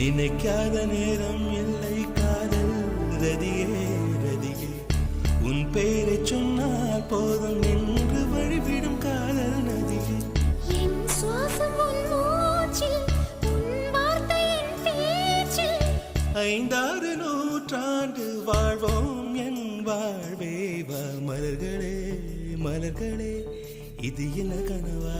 நினைக்காத நேரம் இல்லை காதல் ரதியே ரதியே உன் பேரை சொன்னால் போதும் நின்று வழிவிடும் காதல் நதியே என் சுவாசம் உன் மூச்சில் உன் வார்த்தையின் பேச்சில் 5-6 நூற்றாண்டு வாழ்வோம் என் வாழ்வே வா மலர்களே மலர்களே இது என்ன கனவா